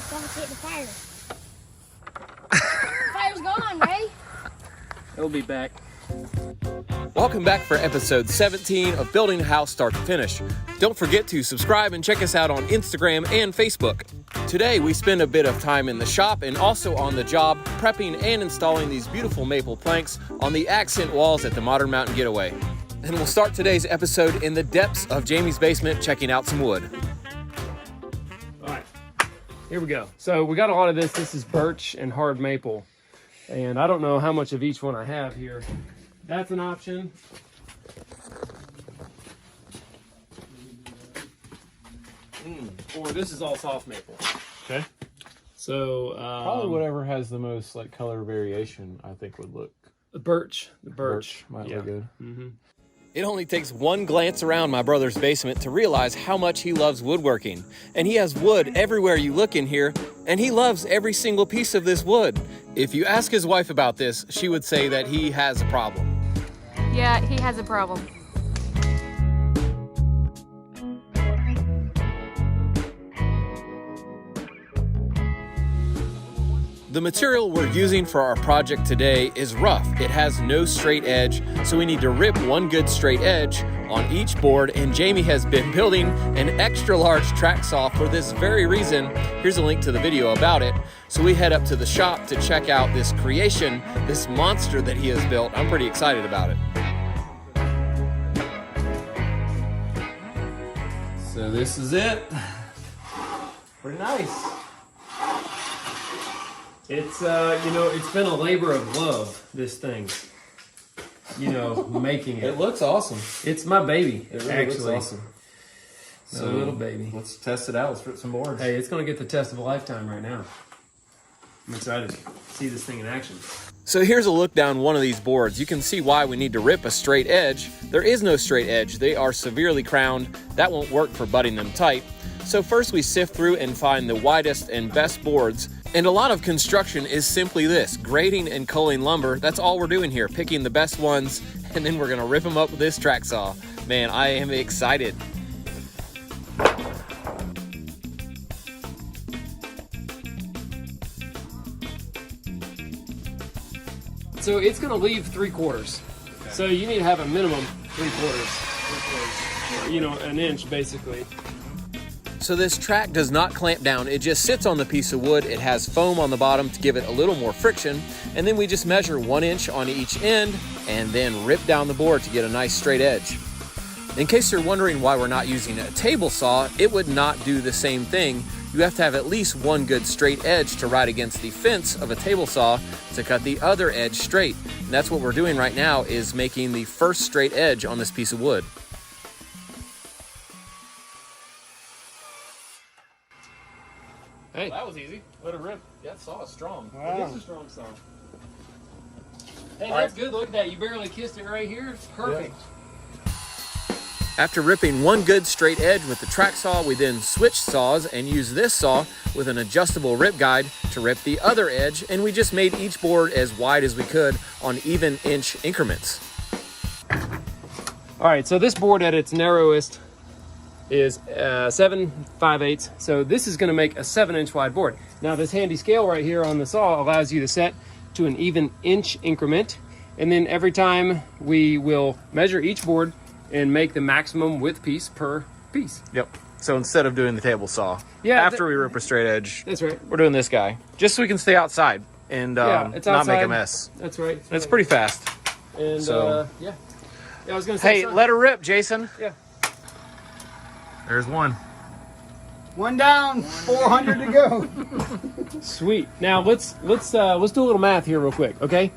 Suffocate the fire. The fire's gone, Ray. It'll be back. Welcome back for episode 17 of Building a House Start to Finish. Don't forget to subscribe and check us out on Instagram and Facebook. Today we spend a bit of time in the shop and also on the job prepping and installing these beautiful maple planks on the accent walls at the Modern Mountain Getaway. And we'll start today's episode in the depths of Jamie's basement checking out some wood. All right, here we go. So we got a lot of this. This is birch and hard maple. And I don't know how much of each one I have here. That's an option. Or this is all soft maple. Okay. So probably whatever has the most like color variation, I think would look. The birch Might look good. Mm-hmm. It only takes one glance around my brother's basement to realize how much he loves woodworking. And he has wood everywhere you look in here, and he loves every single piece of this wood. If you ask his wife about this, she would say that he has a problem. Yeah, he has a problem. The material we're using for our project today is rough. It has no straight edge, so we need to rip one good straight edge on each board, and Jamie has been building an extra large track saw for this very reason. Here's a link to the video about it. So we head up to the shop to check out this creation, this monster that he has built. I'm pretty excited about it. So this is it. Pretty nice. It's it's been a labor of love, this thing. Making it. It looks awesome. It's my baby. It really actually. looks awesome. So little baby. Let's test it out. Let's rip some boards. Hey, it's gonna get the test of a lifetime right now. I'm excited to see this thing in action. So here's a look down one of these boards. You can see why we need to rip a straight edge. There is no straight edge. They are severely crowned. That won't work for butting them tight. So first we sift through and find the widest and best boards. And a lot of construction is simply this, grading and culling lumber. That's all we're doing here, picking the best ones, and then we're gonna rip them up with this track saw. Man, I am excited. So it's gonna leave 3/4. Okay. So you need to have a minimum 3/4. An inch basically. So this track does not clamp down, it just sits on the piece of wood. It has foam on the bottom to give it a little more friction, and then we just measure 1 inch on each end and then rip down the board to get a nice straight edge. In case you're wondering why we're not using a table saw, it would not do the same thing. You have to have at least one good straight edge to ride against the fence of a table saw to cut the other edge straight. And that's what we're doing right now, is making the first straight edge on this piece of wood. Hey, That was easy. Let it rip. That saw is strong. it is a strong saw. Hey, that's good. Look at that. You barely kissed it right here. It's perfect. After ripping one good straight edge with the track saw, we then switch saws and use this saw with an adjustable rip guide to rip the other edge, and we just made each board as wide as we could on even inch increments. All right, so this board at its narrowest is 7 5/8. So this is gonna make a 7-inch wide board. Now this handy scale right here on the saw allows you to set to an even inch increment. And then every time we will measure each board and make the maximum width piece per piece. Yep. So instead of doing the table saw, Yeah, after we rip a straight edge, That's right. we're doing this guy, just so we can stay outside and It's not make outside. a mess. That's right. It's pretty fast. And so- yeah, I was gonna say. Hey, let her rip, Jason. Yeah. There's one. One down, 400 to go. Sweet. Now let's do a little math here real quick, okay?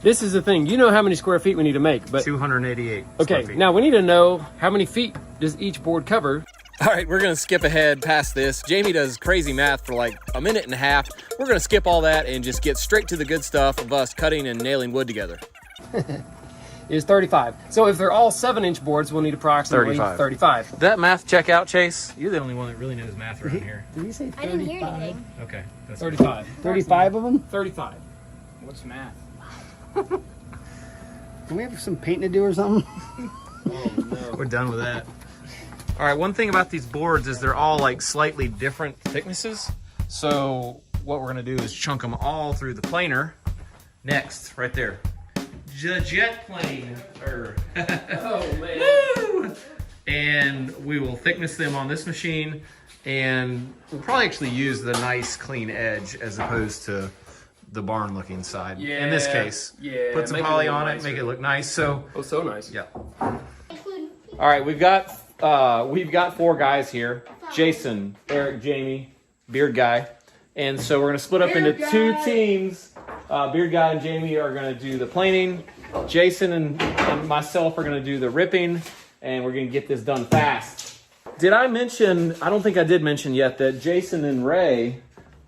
This is the thing. You know how many square feet we need to make, but 288. okay. Now we need to know how many feet does each board cover. All right, we're gonna skip ahead past this. Jamie does crazy math for like a minute and a half. We're gonna skip all that and just get straight to the good stuff of us cutting and nailing wood together. Is 35. So if they're all 7-inch boards, we'll need approximately 35. That math check out, Chase? You're the only one that really knows math around here. Did he say I didn't hear 35? anything. Okay, that's 35. 35 of them? 35. What's math? Can we have some painting to do or something? We're done with that. All right, one thing about these boards is they're all like slightly different thicknesses. So what we're gonna do is chunk them all through the planer. Next, right there. Jet plane. Oh man. Woo! And we will thickness them on this machine, and we'll probably actually use the nice clean edge as opposed to the barn looking side. Yeah, in this case. Yeah. Put some make poly it on it, nicer. make it look nice. So so nice. yeah. All right, we've got 4 guys here. Jason, Eric, Jamie, Beard Guy. And so we're gonna split up into 2 teams. Beard Guy and Jamie are gonna do the planing. Jason and myself are gonna do the ripping, and we're gonna get this done fast. Did I mention, I don't think I did mention yet, that Jason and Ray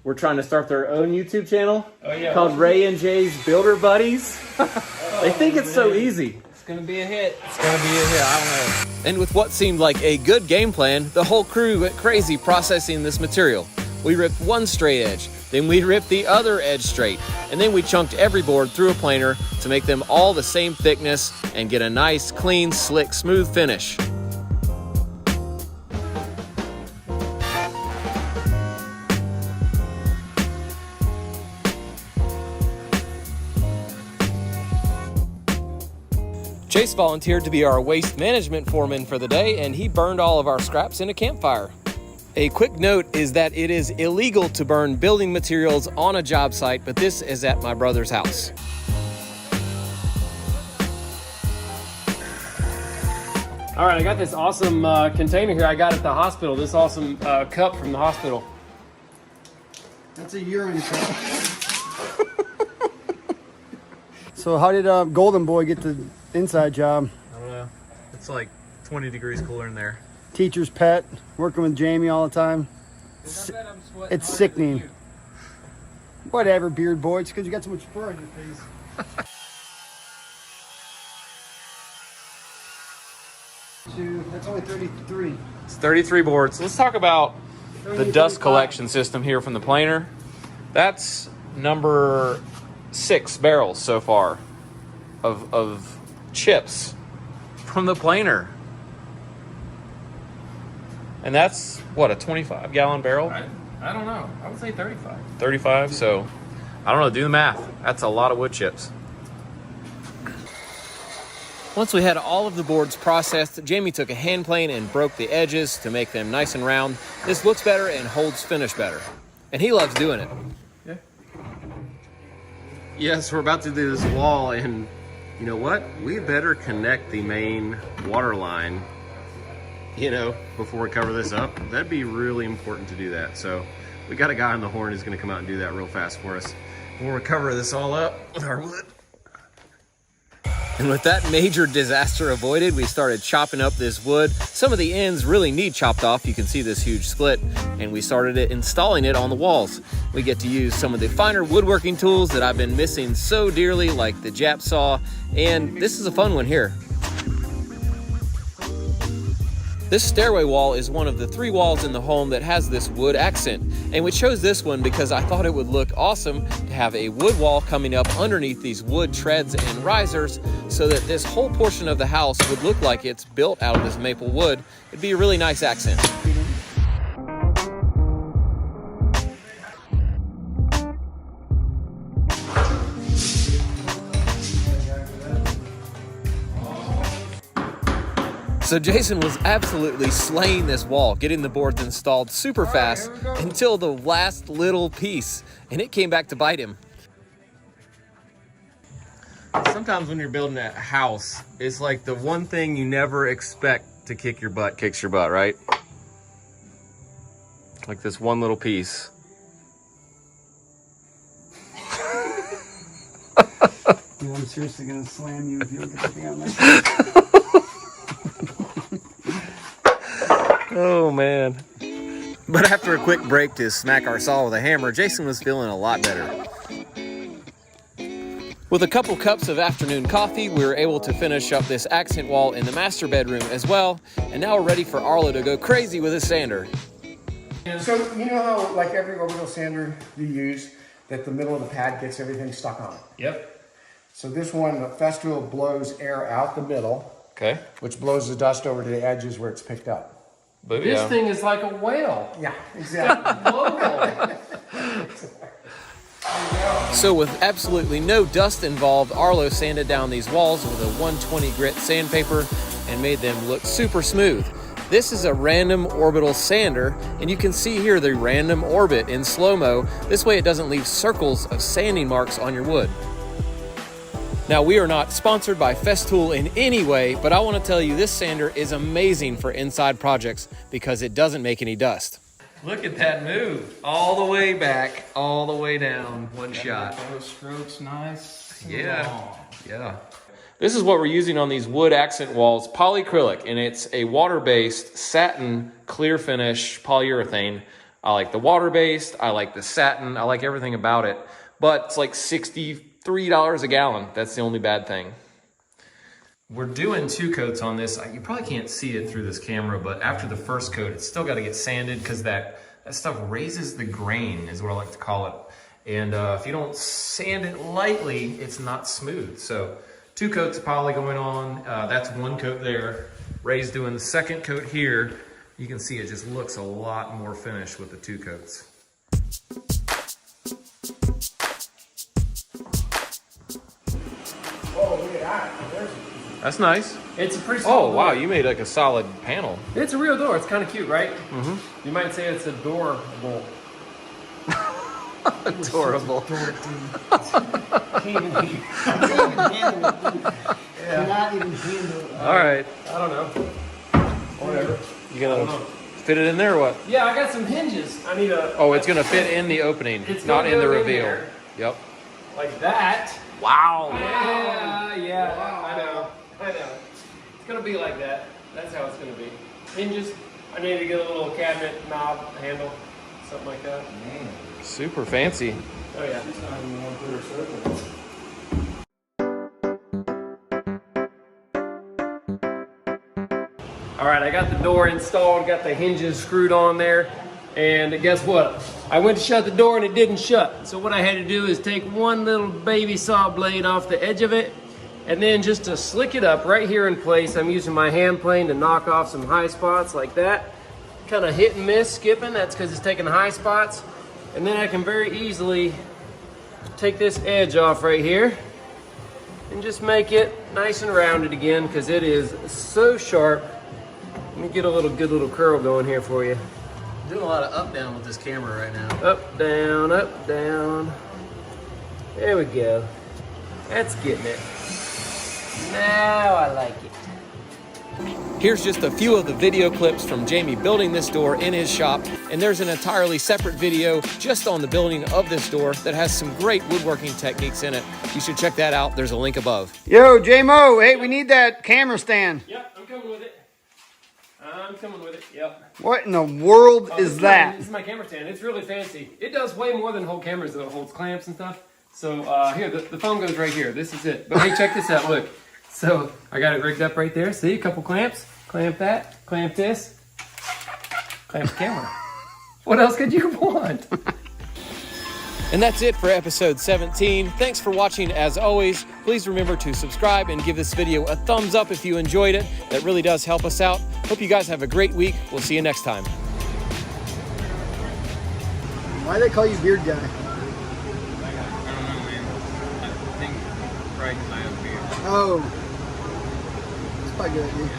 were trying to start their own YouTube channel called Ray and Jay's Builder Buddies. They think it's so easy. It's gonna be a hit. It's gonna be a hit, I don't know. And with what seemed like a good game plan, the whole crew went crazy processing this material. We ripped one straight edge, then we ripped the other edge straight, and then we chunked every board through a planer to make them all the same thickness and get a nice, clean, slick, smooth finish. Chase volunteered to be our waste management foreman for the day, and he burned all of our scraps in a campfire. A quick note is that it is illegal to burn building materials on a job site, but this is at my brother's house. All right, I got this awesome container here I got at the hospital. This awesome cup from the hospital. That's a urine cup. So how did Golden Boy get the inside job? I don't know. It's like 20 degrees cooler in there. Teacher's pet, working with Jamie all the time. It's sickening. Whatever, Beard Boy. It's because you got so much fur on your face. That's only 33. It's 33 boards. Let's talk about the dust collection system here from the planer. That's number 6 barrels so far of chips from the planer. And that's, what, a 25-gallon barrel? I don't know. I would say 35. 35, so I don't know, do the math. That's a lot of wood chips. Once we had all of the boards processed, Jamie took a hand plane and broke the edges to make them nice and round. This looks better and holds finish better. And he loves doing it. Yeah. Yes, we're about to do this wall, and you know what? We better connect the main water line, you know, before we cover this up. That'd be really important to do that. So we got a guy on the horn who's gonna come out and do that real fast for us. We'll cover this all up with our wood. And with that major disaster avoided, we started chopping up this wood. Some of the ends really need chopped off. You can see this huge split, and we started installing it on the walls. We get to use some of the finer woodworking tools that I've been missing so dearly, like the Jap saw, and this is a fun one here. This stairway wall is one of the 3 walls in the home that has this wood accent, and we chose this one because I thought it would look awesome to have a wood wall coming up underneath these wood treads and risers so that this whole portion of the house would look like it's built out of this maple wood. It'd be a really nice accent. So Jason was absolutely slaying this wall, getting the boards installed super fast until the last little piece, and it came back to bite him. Sometimes when you're building a house, it's like the one thing you never expect to kick your butt kicks your butt, right? Like this one little piece. Dude, I'm seriously gonna slam you if you don't get something out of my Oh man. But after a quick break to smack our saw with a hammer, Jason was feeling a lot better. With a couple cups of afternoon coffee, we were able to finish up this accent wall in the master bedroom as well, and now we're ready for Arlo to go crazy with his sander. So you know how like every orbital sander you use, that the middle of the pad gets everything stuck on it? Yep. So this one, the Festool blows air out the middle, Okay. which blows the dust over to the edges where it's picked up. This thing is like a whale. Yeah, exactly. Local. So with absolutely no dust involved, Arlo sanded down these walls with a 120 grit sandpaper and made them look super smooth. This is a random orbital sander, and you can see here the random orbit in slow-mo. This way it doesn't leave circles of sanding marks on your wood. Now, we are not sponsored by Festool in any way, but I want to tell you this sander is amazing for inside projects because it doesn't make any dust. Look at that move. All the way back, all the way down, one shot. Those strokes nice. Yeah, yeah. This is what we're using on these wood accent walls, polyacrylic, and it's a water-based satin clear finish polyurethane. I like the water-based, I like the satin, I like everything about it, but it's like $63 a gallon. That's the only bad thing. We're doing 2 coats on this. You probably can't see it through this camera, but after the first coat, it's still got to get sanded because that stuff raises the grain, is what I like to call it. And if you don't sand it lightly, it's not smooth. So 2 coats of poly going on. That's 1 coat there. Ray's doing the 2nd coat here. You can see it just looks a lot more finished with the 2 coats. Oh, look at that. That's nice. It's a pretty solid Oh, wow, door. you made like a solid panel. It's a real door. It's kind of cute, right? Mm-hmm. You might say it's adorable. Adorable. Cannot even handle it. All right. I don't know. Whatever. You gonna fit it in there or what? Yeah, I got some hinges. I need a... Oh, it's gonna fit in the opening, It's not gonna in the go in reveal. there. Yep. Like that. Wow. Yeah, wow. I know. It's gonna be like that. That's how it's gonna be. Hinges. I need to get a little cabinet knob handle, something like that. Super fancy. Oh yeah. All right, I got the door installed, got the hinges screwed on there, and guess what? I went to shut the door and it didn't shut. So what I had to do is take one little baby saw blade off the edge of it, and then just to slick it up right here in place, I'm using my hand plane to knock off some high spots like that. Kind of hit and miss skipping, that's because it's taking high spots. And then I can very easily take this edge off right here and just make it nice and rounded again because it is so sharp. Let me get a good little curl going here for you. I'm doing a lot of up down with this camera right now. Up, down, up, down. There we go. That's getting it. Now I like it. Here's just a few of the video clips from Jamie building this door in his shop, and there's an entirely separate video just on the building of this door that has some great woodworking techniques in it. You should check that out. There's a link above. Yo, J-Mo, hey, we need that camera stand. Yep, I'm coming with it. I'm coming with it, yep. What in the world is that? This is my camera stand. It's really fancy. It does way more than hold cameras, though. It holds clamps and stuff. So here, the phone goes right here. This is it. But hey, check this out, look. So I got it rigged up right there. See, a couple clamps. Clamp that, clamp this, clamp the camera. What else could you want? And that's it for episode 17. Thanks for watching as always. Please remember to subscribe and give this video a thumbs up if you enjoyed it. That really does help us out. Hope you guys have a great week. We'll see you next time. Why do they call you Beard Guy? I don't know, man. I think right because I have beard. Oh. That's probably a good idea.